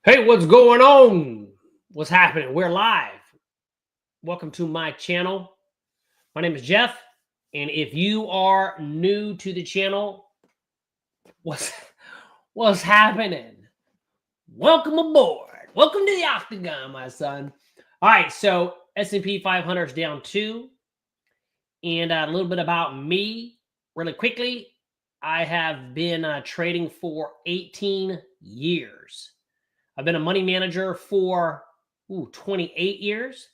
Hey, what's going on? What's happening? We're live. Welcome to my channel. My name is Jeff, and if you are new to the channel, what's happening? Welcome aboard. Welcome to the Octagon, my son. All right, so S&P 500 is down 2, and a little bit about me, really quickly. I have been trading for 18 years. I've been a money manager for 28 years.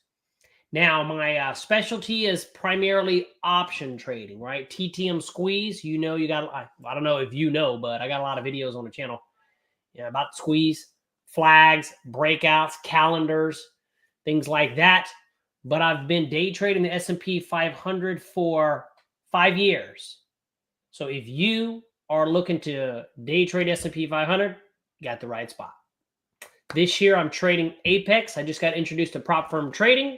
Now, my specialty is primarily option trading, right? TTM squeeze. You got, I don't know if you know, but I got a lot of videos on the channel about squeeze, flags, breakouts, calendars, things like that. But I've been day trading the S&P 500 for 5 years. So if you are looking to day trade S&P 500, you got the right spot. This year, I'm trading Apex. I just got introduced to prop firm trading,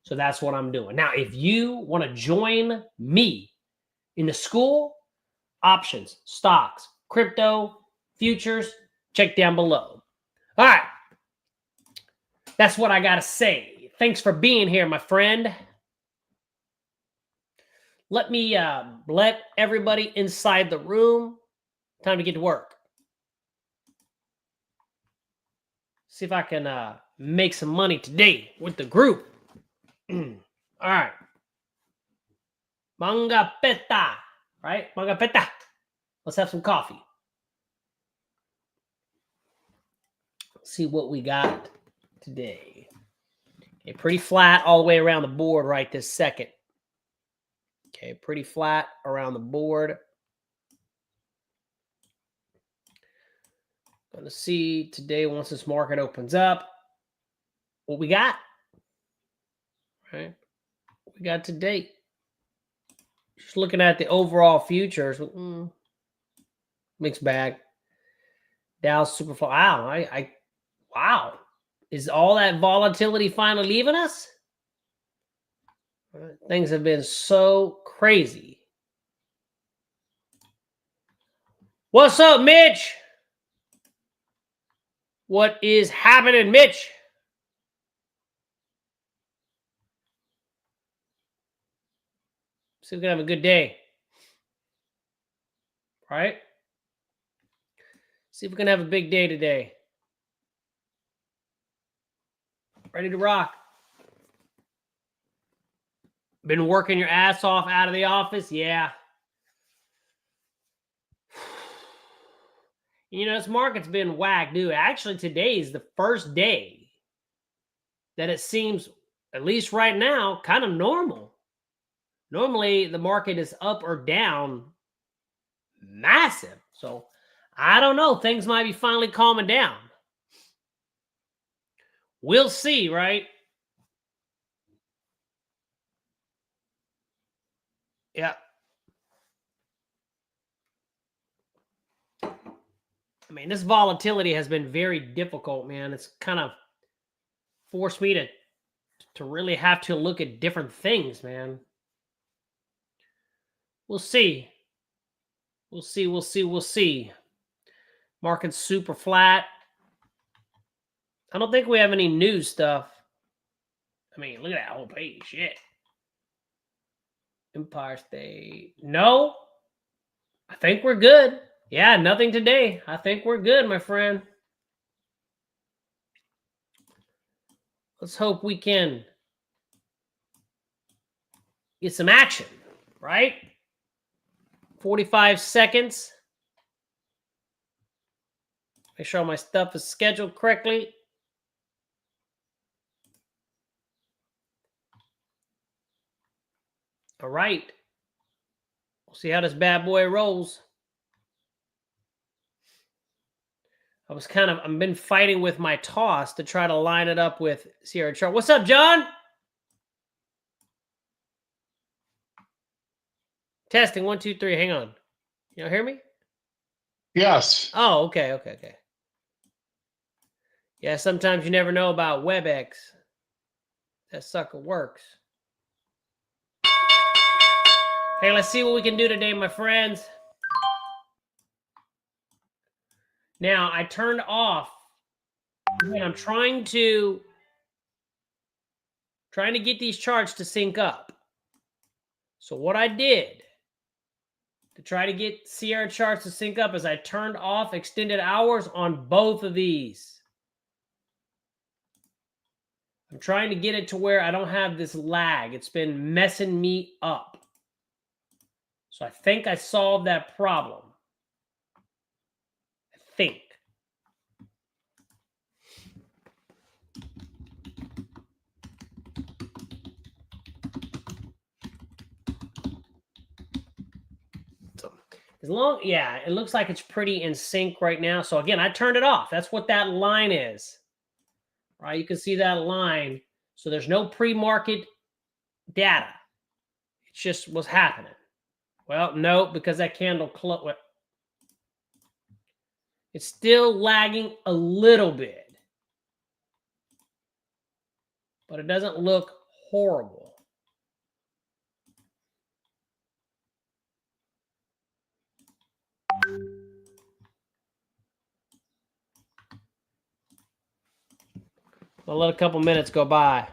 so that's what I'm doing. Now, if you want to join me in the school, options, stocks, crypto, futures, check down below. All right. That's what I got to say. Thanks for being here, my friend. Let me let everybody inside the room. Time to get to work. See if I can make some money today with the group. All right. Manga peta, right? Manga peta. Let's have some coffee. Let's see what we got today. Okay, pretty flat all the way around the board right this second. Okay, pretty flat around the board. Gonna see today once this market opens up what we got. Right? What we got today. Just looking at the overall futures, mixed bag. Dow's super flat. Wow, wow. Is all that volatility finally leaving us? Things have been so crazy. What's up, Mitch? What is happening, Mitch? See if we can have a good day. Right? See if we can have a big day today. Ready to rock. Been working your ass off out of the office? Yeah. This market's been whacked, dude. Actually, today is the first day that it seems, at least right now, kind of normal. Normally, the market is up or down massive. So, I don't know. Things might be finally calming down. We'll see, right? Yeah. I mean, this volatility has been very difficult, man. It's kind of forced me to really have to look at different things, man. We'll see. We'll see. Market's super flat. I don't think we have any new stuff. I mean, look at that whole page. Shit. Empire State. No. I think we're good. Yeah, nothing today. I think we're good, my friend. Let's hope we can get some action, right? 45 seconds. Make sure all my stuff is scheduled correctly. All right. We'll see how this bad boy rolls. I've been fighting with my toss to try to line it up with Sierra chart. What's up, John? Testing 1, 2, 3. Hang on. You hear me? Yes. Oh, okay. Yeah, sometimes you never know about WebEx. That sucker works. Hey, let's see what we can do today, my friends. Now, I turned off again, I'm trying to get these charts to sync up. So what I did to try to see our charts to sync up is I turned off extended hours on both of these. I'm trying to get it to where I don't have this lag. It's been messing me up. So I think I solved that problem. I think. Yeah, it looks like it's pretty in sync right now. So again, I turned it off. That's what that line is. Right? You can see that line. So there's no pre-market data. It's just what's happening. Well, no, because that candle closed. It's still lagging a little bit. But it doesn't look horrible. I'll let a couple minutes go by.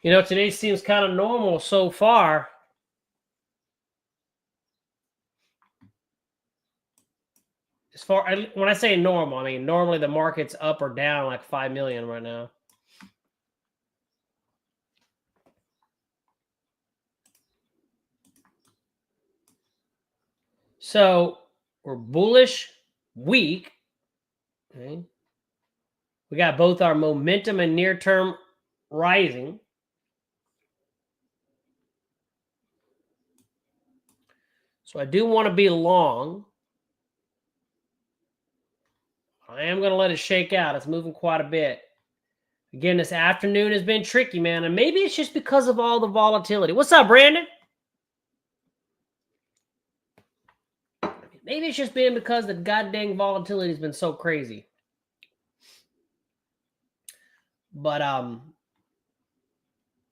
You know, today seems kind of normal so far. When I say normal, I mean normally the market's up or down like 5 million right now. So we're bullish week. Okay. We got both our momentum and near term rising. So I do want to be long. I am going to let it shake out. It's moving quite a bit. Again, this afternoon has been tricky, man. And maybe it's just because of all the volatility. What's up, Brandon? Maybe it's just been because the goddamn volatility has been so crazy. But, I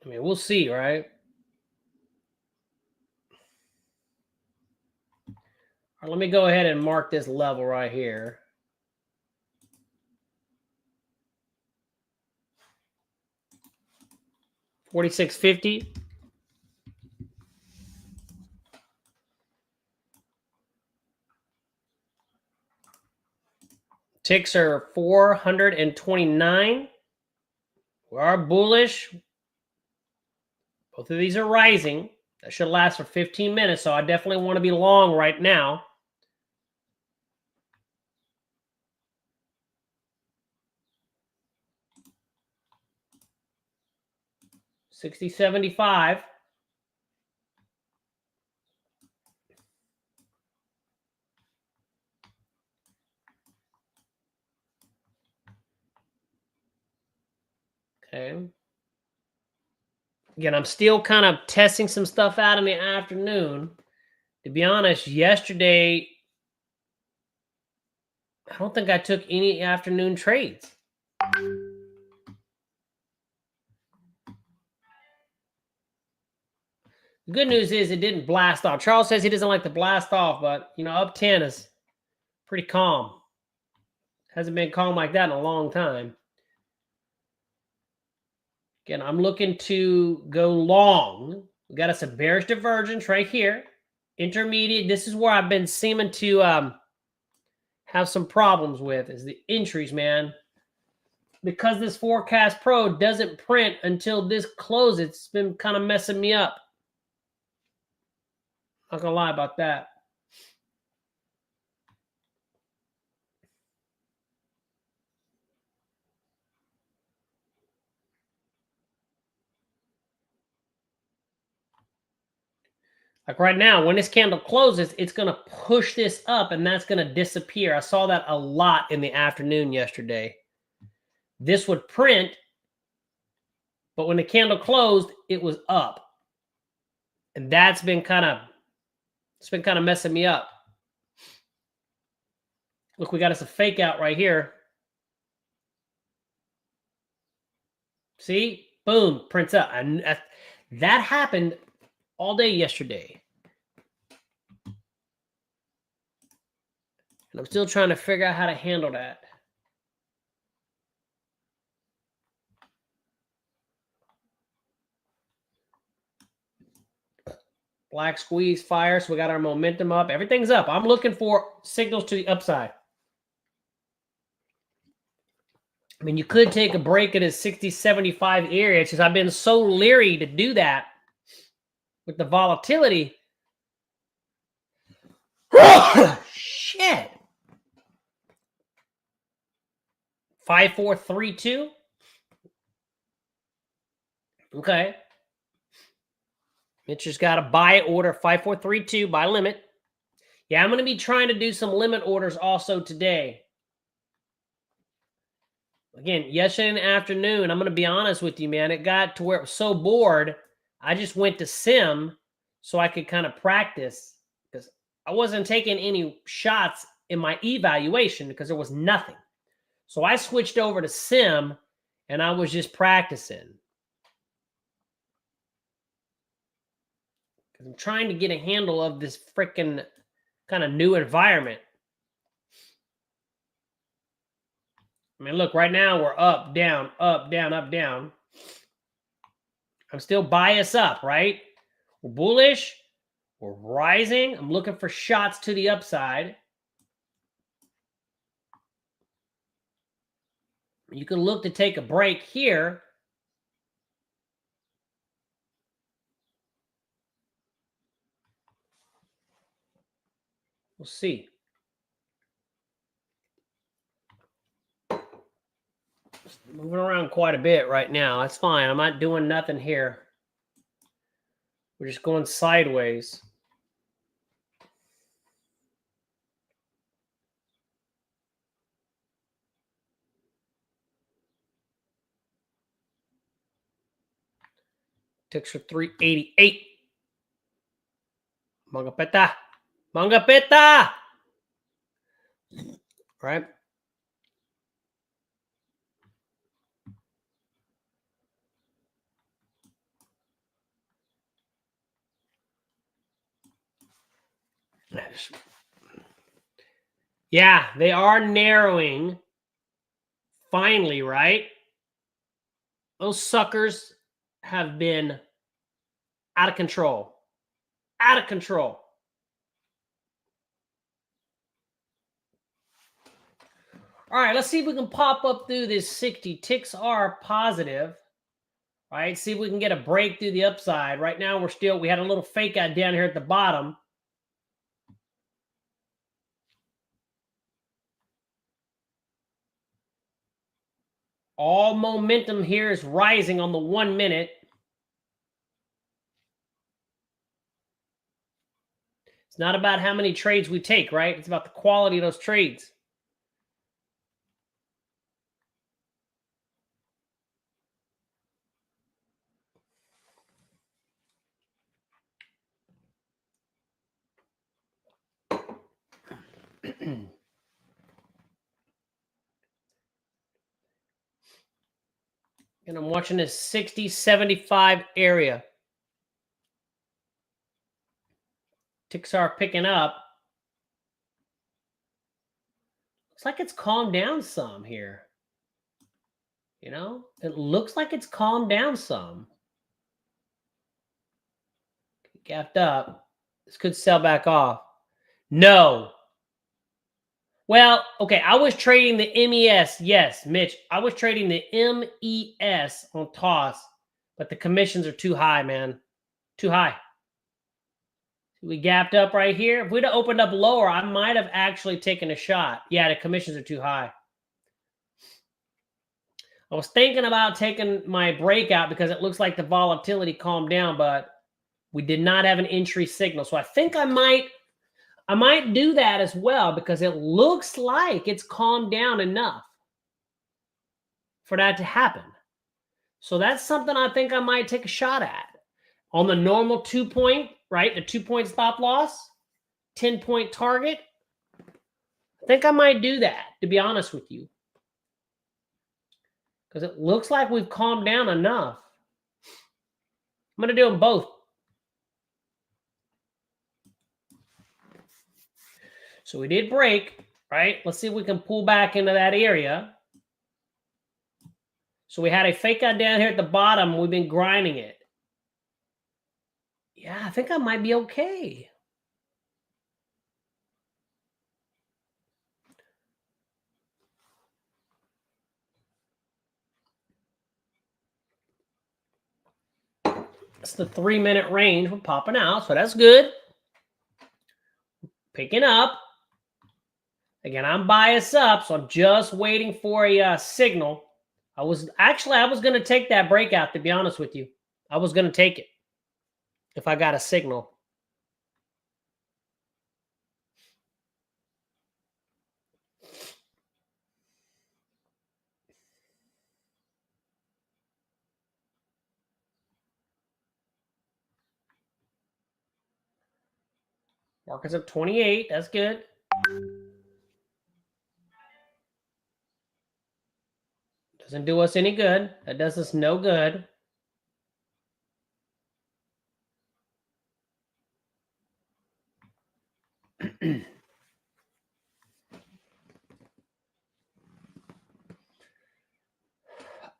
mean, we'll see, right? All right, let me go ahead and mark this level right here. $46.50. Ticks are 429. We are bullish. Both of these are rising. That should last for 15 minutes, so I definitely want to be long right now. $60.75. Okay. Again, I'm still kind of testing some stuff out in the afternoon. To be honest, yesterday, I don't think I took any afternoon trades. The good news is it didn't blast off. Charles says he doesn't like to blast off, but, you know, up 10 is pretty calm. Hasn't been calm like that in a long time. Again, I'm looking to go long. We got us a bearish divergence right here. Intermediate. This is where I've been seeming to have some problems with is the entries, man. Because this Forecast Pro doesn't print until this closes, it's been kind of messing me up. Not gonna lie about that. Like right now, when this candle closes, it's going to push this up and that's going to disappear. I saw that a lot in the afternoon yesterday. This would print, but when the candle closed, it was up. And that's been kind of, it's been kind of messing me up. Look, we got us a fake out right here. See? Boom, prints up. And that happened all day yesterday. And I'm still trying to figure out how to handle that. Black squeeze fire, so we got our momentum up. Everything's up. I'm looking for signals to the upside. I mean, you could take a break at a 60, 75 area. It's just I've been so leery to do that with the volatility. Shit. 5432. Okay. Mitch just got a buy order 5432 buy limit. Yeah, I'm going to be trying to do some limit orders also today. Again, yesterday in the afternoon, I'm going to be honest with you, man. It got to where it was so bored, I just went to sim so I could kind of practice because I wasn't taking any shots in my evaluation because there was nothing. So I switched over to sim and I was just practicing. Because I'm trying to get a handle of this freaking kind of new environment. I mean, look, right now we're up, down, up, down, up, down. I'm still biased up, right? We're bullish. We're rising. I'm looking for shots to the upside. You can look to take a break here. We'll see. Moving around quite a bit right now. That's fine. I'm not doing nothing here. We're just going sideways. Ticks for 388. Manga peta. Manga peta. Right? Yeah, they are narrowing. Finally, right? Those suckers have been out of control. Out of control. All right, let's see if we can pop up through this 60. Ticks are positive. All right, see if we can get a break through the upside. Right now, we had a little fake out down here at the bottom. All momentum here is rising on the 1 minute. It's not about how many trades we take, right? It's about the quality of those trades. And I'm watching this 60, 75 area. Ticks are picking up. Looks like it's calmed down some here. You know, it looks like it's calmed down some. Gapped up. This could sell back off. No. Well, okay, I was trading the MES. Yes, Mitch, I was trading the MES on toss, but the commissions are too high, man. Too high. We gapped up right here. If we'd have opened up lower, I might have actually taken a shot. Yeah, the commissions are too high. I was thinking about taking my breakout because it looks like the volatility calmed down, but we did not have an entry signal. So I think I might do that as well because it looks like it's calmed down enough for that to happen. So that's something I think I might take a shot at. On the normal 2 point, right? The 2 point stop loss, 10 point target. I think I might do that, to be honest with you. Because it looks like we've calmed down enough. I'm going to do them both. So we did break. right? Let's see if we can pull back into that area. So we had a fake out down here at the bottom. We've been grinding it. Yeah, I think I might be okay. It's the 3-minute range. We're popping out, so that's good. Picking up. Again, I'm biased up, so I'm just waiting for a signal. I was going to take that breakout, to be honest with you. I was going to take it if I got a signal. Market's up 28. That's good. Doesn't do us any good. That does us no good.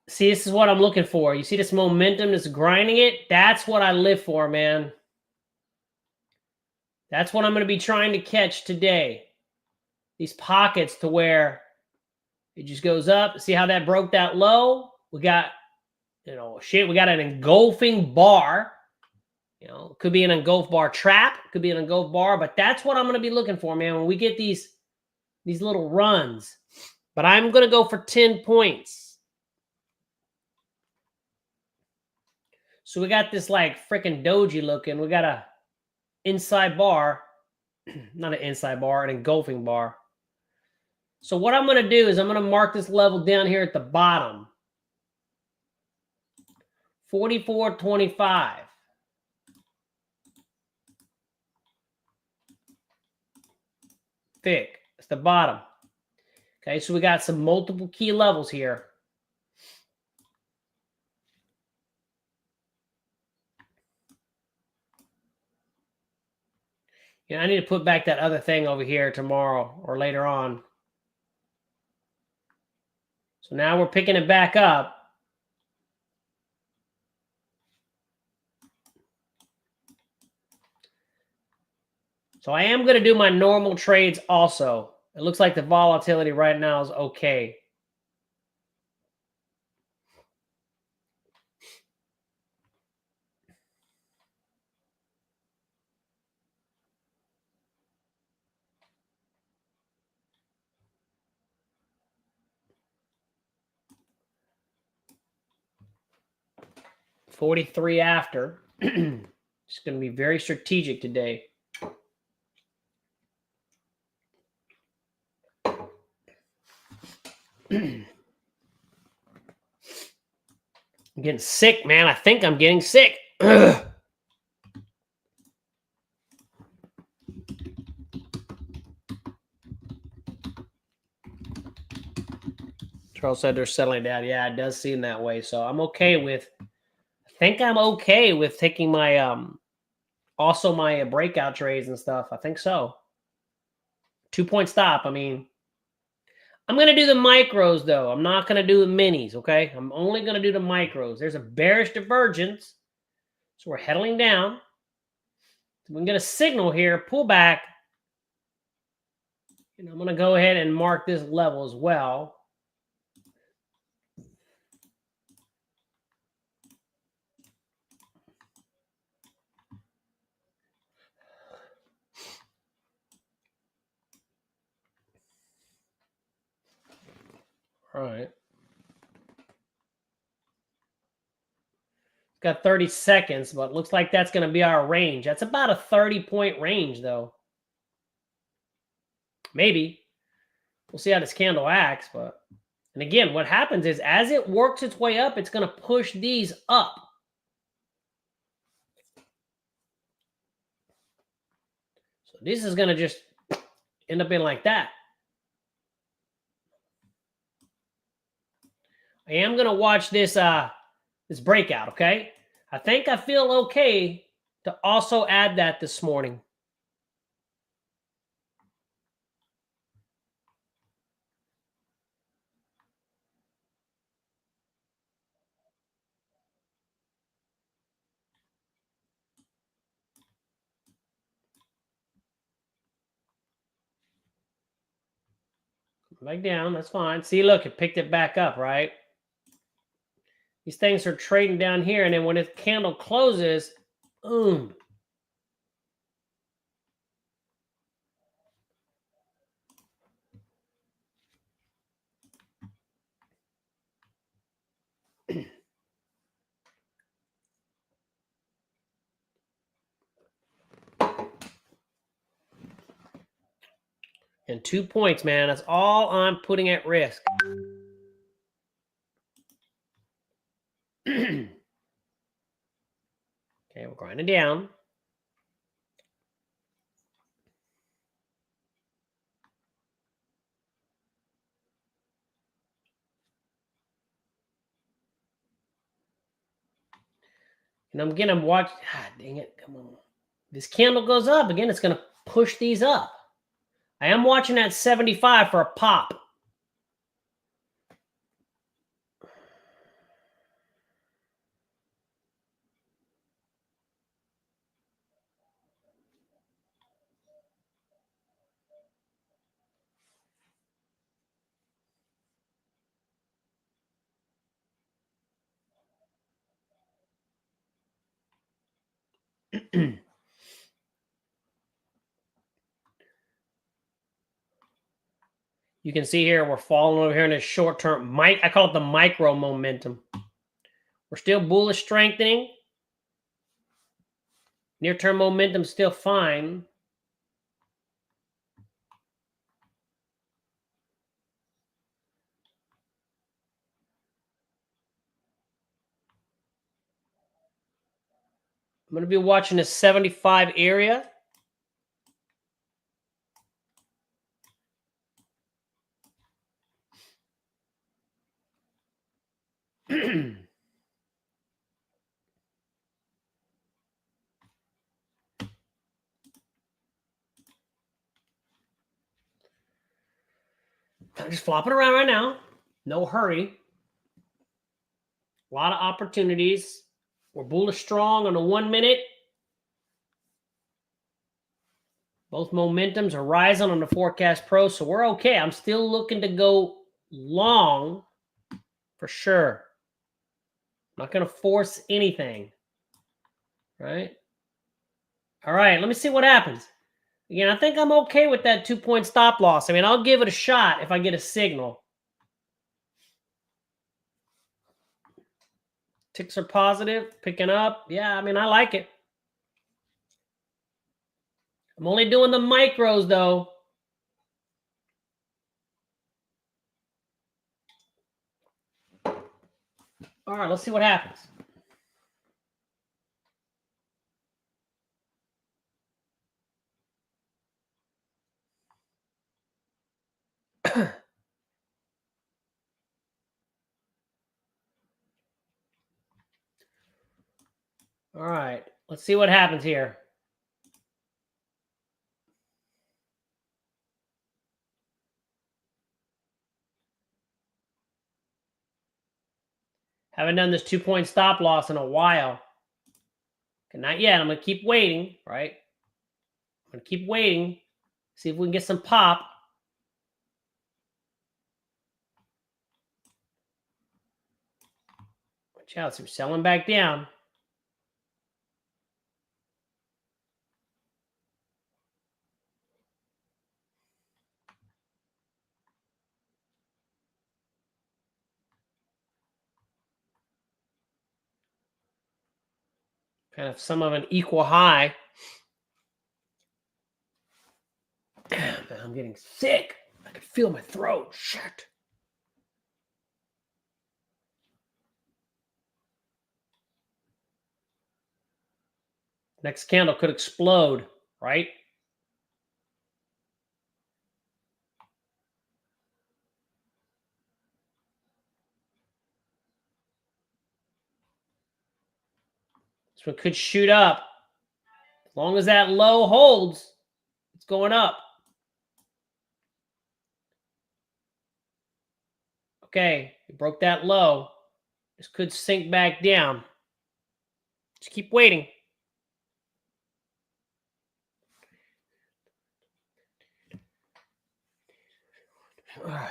See, this is what I'm looking for. You see this momentum that's grinding it? That's what I live for, man. That's what I'm going to be trying to catch today. These pockets to where it just goes up. See how that broke that low? We got, we got an engulfing bar. Could be an engulf bar trap. Could be an engulf bar. But that's what I'm going to be looking for, man, when we get these little runs. But I'm going to go for 10 points. So we got this like freaking doji looking. We got a inside bar. Not an inside bar, an engulfing bar. So what I'm going to do is I'm going to mark this level down here at the bottom. 44.25. Thick. It's the bottom. Okay, so we got some multiple key levels here. I need to put back that other thing over here tomorrow or later on. So now we're picking it back up. So I am going to do my normal trades also. It looks like the volatility right now is okay. $43 after. It's going to be very strategic today. I'm getting sick, man. I think I'm getting sick. Charles said they're settling down. Yeah, it does seem that way. So I'm okay with, I think I'm okay with taking my, also my breakout trades and stuff. I think so. 2-point stop. I mean, I'm going to do the micros, though. I'm not going to do the minis, okay? I'm only going to do the micros. There's a bearish divergence. So we're heading down. So we can get a signal here, pull back. And I'm going to go ahead and mark this level as well. All right. Got 30 seconds, but it looks like that's going to be our range. That's about a 30-point range, though. Maybe. We'll see how this candle acts. But, and again, what happens is as it works its way up, it's going to push these up. So this is going to just end up being like that. I am going to watch this this breakout, okay? I think I feel okay to also add that this morning. Back down. That's fine. See, look, it picked it back up, right? These things are trading down here, and then when the candle closes, boom. And 2 points, man. That's all I'm putting at risk. Okay, we're grinding down. And I'm watching. God dang it. Come on. This candle goes up. Again, it's going to push these up. I am watching that 75 for a pop. You can see here we're falling over here in a short term. I call it the micro momentum. We're still bullish strengthening. Near term momentum still fine. I'm going to be watching the 75 area. I'm just flopping around right now. No hurry. A lot of opportunities. We're bullish strong on the 1 minute. Both momentums are rising on the Forecast Pro, so we're okay. I'm still looking to go long for sure. I'm not going to force anything. Right? All right, let me see what happens. Again, I think I'm okay with that 2-point stop loss. I mean, I'll give it a shot if I get a signal. Ticks are positive, picking up. Yeah, I mean, I like it. I'm only doing the micros, though. All right, let's see what happens. All right, let's see what happens here. Haven't done this 2-point stop loss in a while. Okay, not yet. I'm going to keep waiting, right? I'm going to keep waiting. See if we can get some pop. Watch out. So we're selling back down. Kind of some of an equal high. Man, I'm getting sick. I can feel my throat. Shit. Next candle could explode, right? This one could shoot up. As long as that low holds, it's going up. Okay, we broke that low. This could sink back down. Just keep waiting. All right.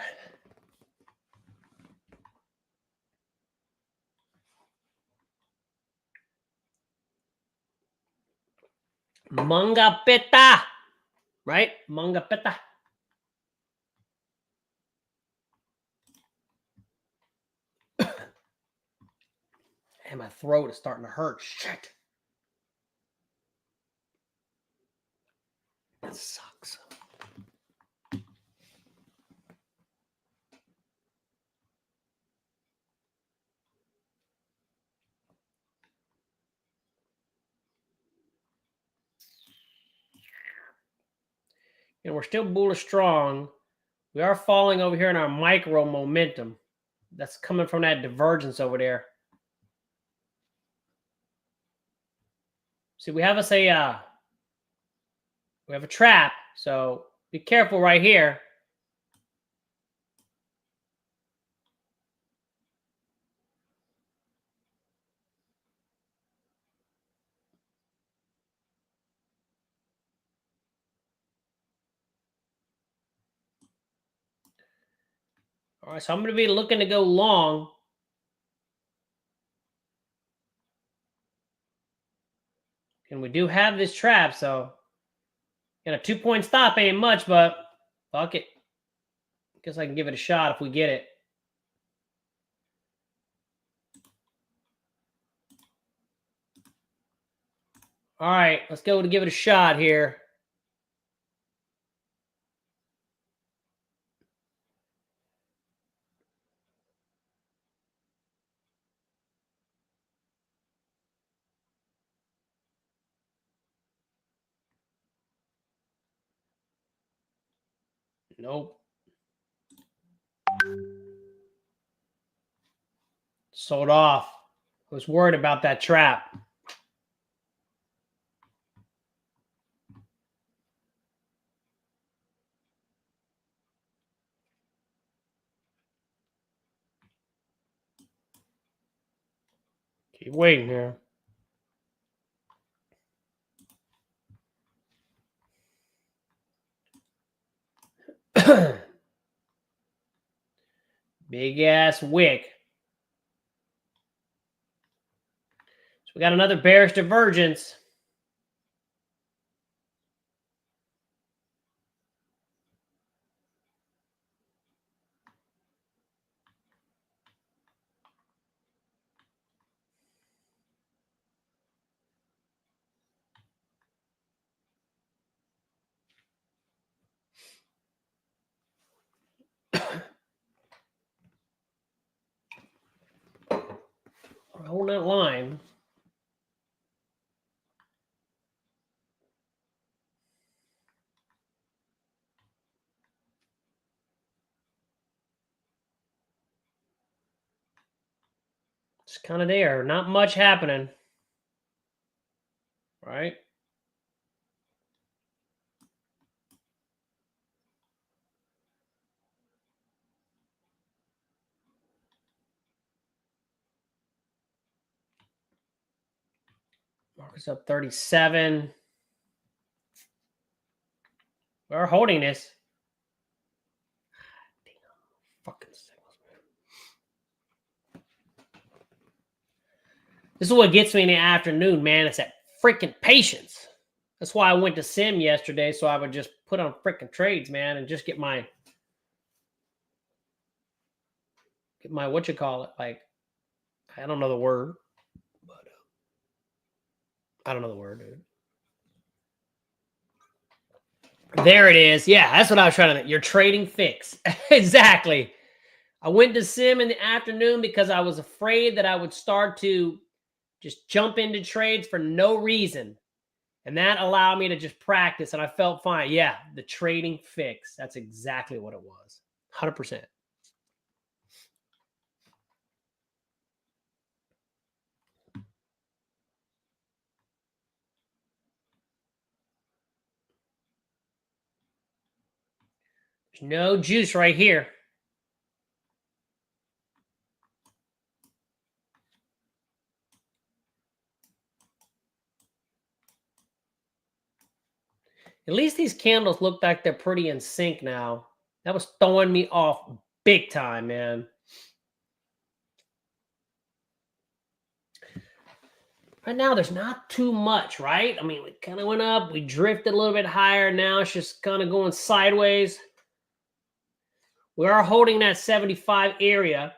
Manga peta, right? Manga peta. And my throat is starting to hurt. Shit. That sucks. And we're still bullish strong. We are falling over here in our micro momentum. That's coming from that divergence over there. See, we have a trap, so be careful right here. All right, so I'm going to be looking to go long. And we do have this trap, so a 2-point stop ain't much, but fuck it. Guess I can give it a shot if we get it. All right, let's go to give it a shot here. Nope. Sold off. I was worried about that trap. Keep waiting here. Big ass wick. So we got another bearish divergence. Hold that line. It's kind of there. Not much happening. Right? Market's up 37. We're holding this. Damn. Fucking signals, man. This is what gets me in the afternoon, man. It's that freaking patience. That's why I went to sim yesterday, so I would just put on freaking trades, man, and just get my what you call it, like, I don't know the word, but I don't know the word, dude. There it is. Yeah, that's what I was trying to. Your trading fix. Exactly. I went to sim in the afternoon because I was afraid that I would start to just jump into trades for no reason. And that allowed me to just practice, and I felt fine. Yeah, the trading fix. That's exactly what it was. 100%. There's no juice right here. At least these candles look like they're pretty in sync now. That was throwing me off big time, man. Right now, there's not too much, right? I mean, we kind of went up. We drifted a little bit higher. Now it's just kind of going sideways. We are holding that 75 area.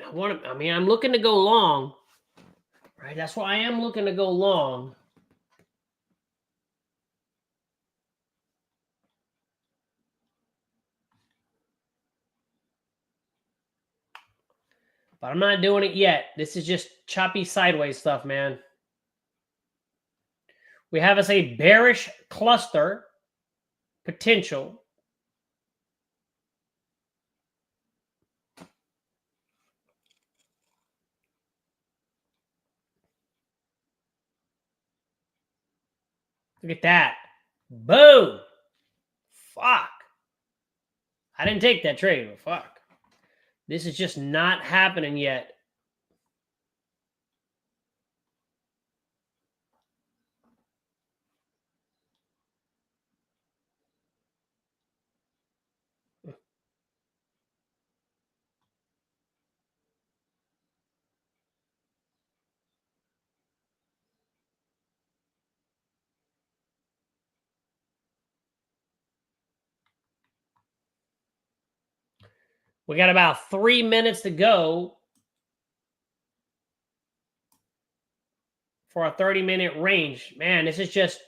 I'm looking to go long, right? That's why I am looking to go long. But I'm not doing it yet. This is just choppy sideways stuff, man. We have us a bearish cluster potential. Look at that. Boom. Fuck. I didn't take that trade, but fuck. This is just not happening yet. We got about 3 minutes to go for a 30-minute range. Man, this is just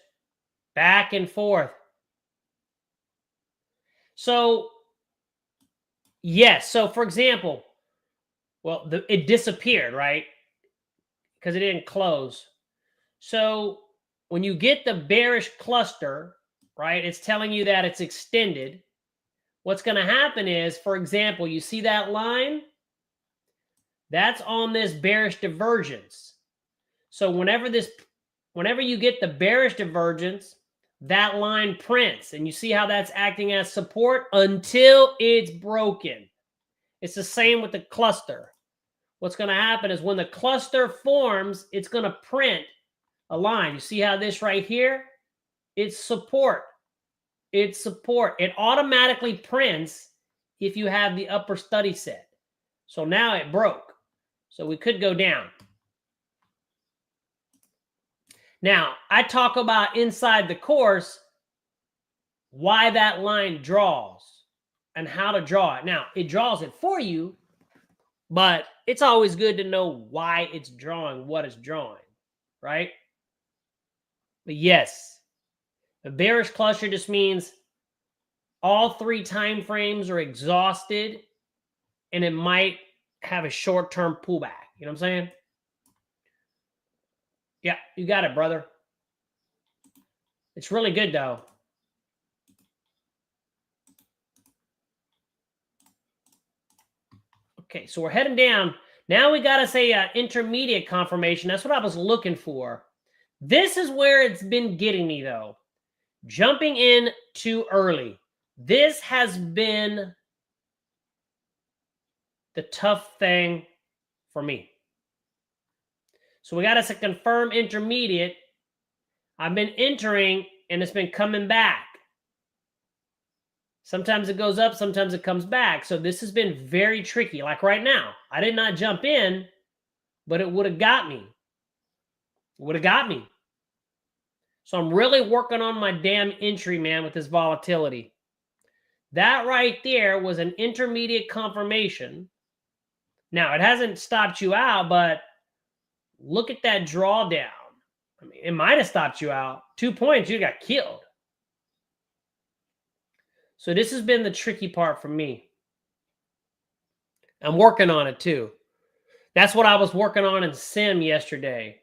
back and forth. So, yes. So, for example, well, it disappeared, right? Because it didn't close. So, when you get the bearish cluster, right, it's telling you that it's extended. What's going to happen is, for example, you see that line? That's on this bearish divergence. So whenever you get the bearish divergence, that line prints. And you see how that's acting as support until it's broken. It's the same with the cluster. What's going to happen is when the cluster forms, it's going to print a line. You see how this right here? It's support. It's support. It automatically prints if you have the upper study set. So now it broke. So we could go down. Now, I talk about inside the course why that line draws and how to draw it. Now, it draws it for you, but it's always good to know why it's drawing what it's drawing, right? But yes, a bearish cluster just means all 3 time frames are exhausted and it might have a short-term pullback. You know what I'm saying? Yeah, you got it, brother. It's really good, though. Okay, so we're heading down. Now we got to say intermediate confirmation. That's what I was looking for. This is where it's been getting me, though. Jumping in too early. This has been the tough thing for me. So we got us a confirm intermediate. I've been entering, and it's been coming back. Sometimes it goes up, sometimes it comes back. So this has been very tricky. Like right now, I did not jump in, but it would have got me. It would have got me. So I'm really working on my damn entry, man, with this volatility. That right there was an intermediate confirmation. Now, it hasn't stopped you out, but look at that drawdown. I mean, it might have stopped you out. 2 points, you got killed. So this has been the tricky part for me. I'm working on it too. That's what I was working on in Sim yesterday.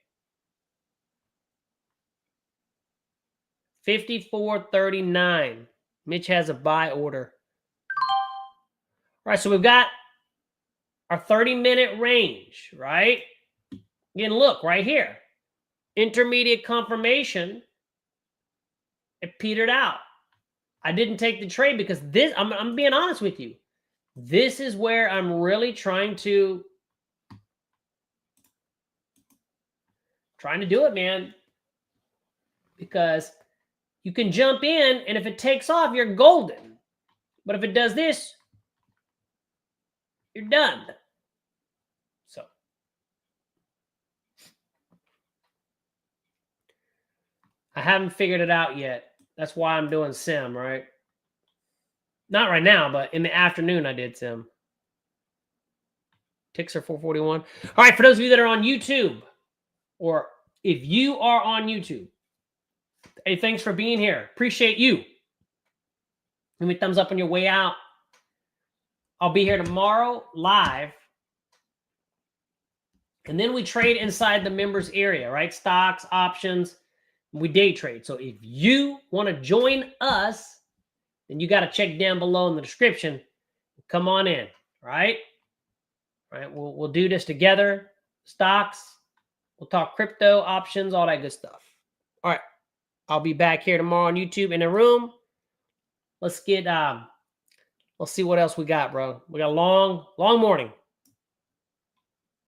54.39. Mitch has a buy order. All right, so we've got our 30-minute range, right? Again, look right here. Intermediate confirmation. It petered out. I didn't take the trade because this, I'm being honest with you. This is where I'm really trying to do it, man. because you can jump in, and if it takes off, you're golden. But if it does this, you're done. So I haven't figured it out yet. That's why I'm doing sim, right? Not right now, but in the afternoon I did sim. Ticks are 441. All right, for those of you that are on YouTube, or if you are on YouTube, hey, thanks for being here. Appreciate you. Give me a thumbs up on your way out. I'll be here tomorrow live. And then we trade inside the members area, right? Stocks, options. We day trade. So if you want to join us, then you got to check down below in the description. Come on in, right? Right? We'll do this together. Stocks. We'll talk crypto, options, all that good stuff. All right. I'll be back here tomorrow on YouTube in the room. Let's get let's see what else we got, bro. We got a long morning.